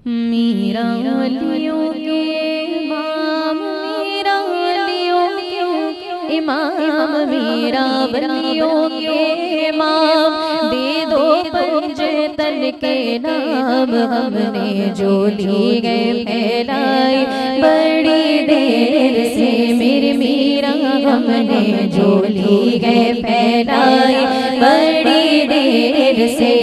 मीरा लियो के इमाम, मीरा लियो के इमाम, मीरा बलियो के इमाम, दे दो पंजतन के नाम। हमने जो ली गए फैलाई बड़ी देर से मेरी मीरा, हमने जो ली गए फैलाई बड़ी देर से।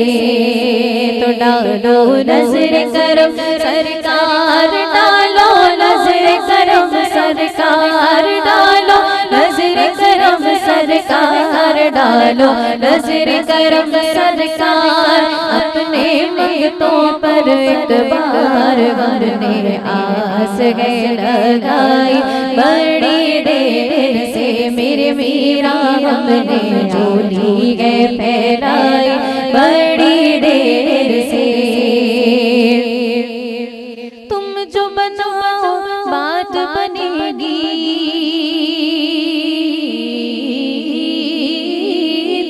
तो डालो नजर करम सरकार, डालो नजर करम सरकार, डालो नजर करम सरकार, डालो नजर करम सरकार। अपने मंगतों पर एक बार हमने आस है लगाई बड़ी देर से मेरे मीरा, हमने जो ली गए फैलाई बड़ी देर से। तुम जो बनाओ बात बनेगी,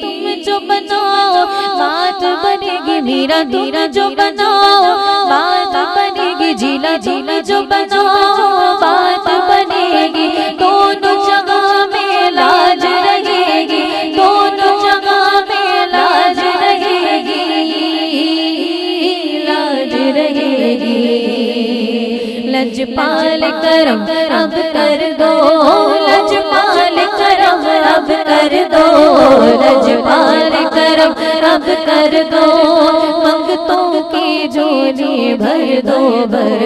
तुम जो बनाओ बात बनेगी मीरा, तुम जो बनाओ बात बनेगी जीला, तुम जो बनाओ बात बनेगी। दोनों जगह में लाज रहेगी, दोनों जगह में लाज रहेगी, लाज रहेगी। लजपाल करम अब कर दो, लजपाल करम अब कर दो, लजपाल करम अब कर दो। मंगतों की झोली भर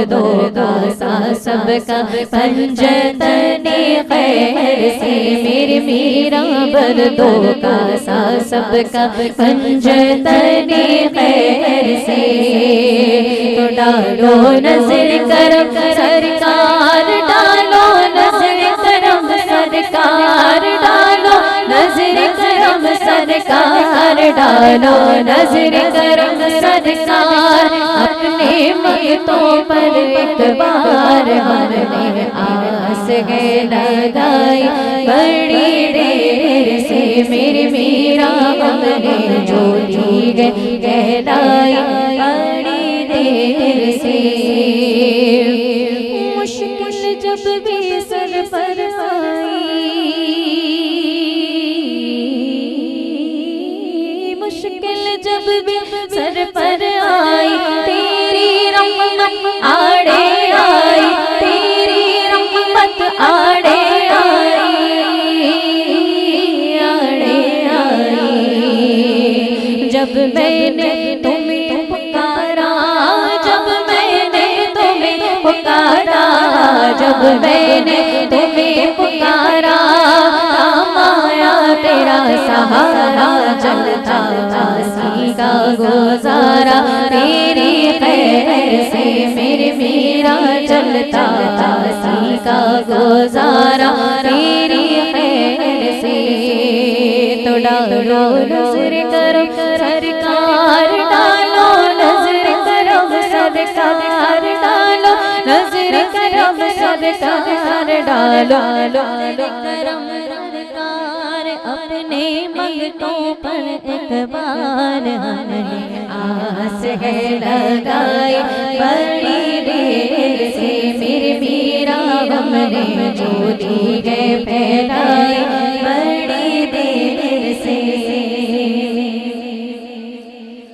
दो कासा सबका पंजतने खैर से मेरी मीरा, भर दो कासा सबका पंजतने खैर से। तो डालो नजर करम सरकार, डालो नजर करम सरकार, डालो नजर करम सरकार, डालो नजर करम सरकार। अपने मंगतों पर एक बार हमने आस है लगाई बड़ी देर से मेरी मीरा, हमने जो ली गई कहलाई बड़ी देर से। मुश्किल जब भी सर पर आई, मुश्किल जब भी सर पर आई, तेरी रहमत आड़े आई, तेरी रहमत आड़े आई, आड़े आई। जब मैंने तुम्हें पुकारा, जब मैंने तुम्हें पुकारा, जब मैंने तुम्हें पुकारा, काम आया तेरा सहारा, चलता आसी का गुजारा तेरी खैर से मेरे मीरा, चलता आसी का गुजारा तेरी खैर से। तो डालो नजर करम सरकार, डालो नजर करम सरकार, डालो नजर करम सरकार, डालो नजर करम सरकार। अपने मंगतों पर एक बार हमने आस है लगाई बड़ी देर से मेरे मीरा, हमने जो ली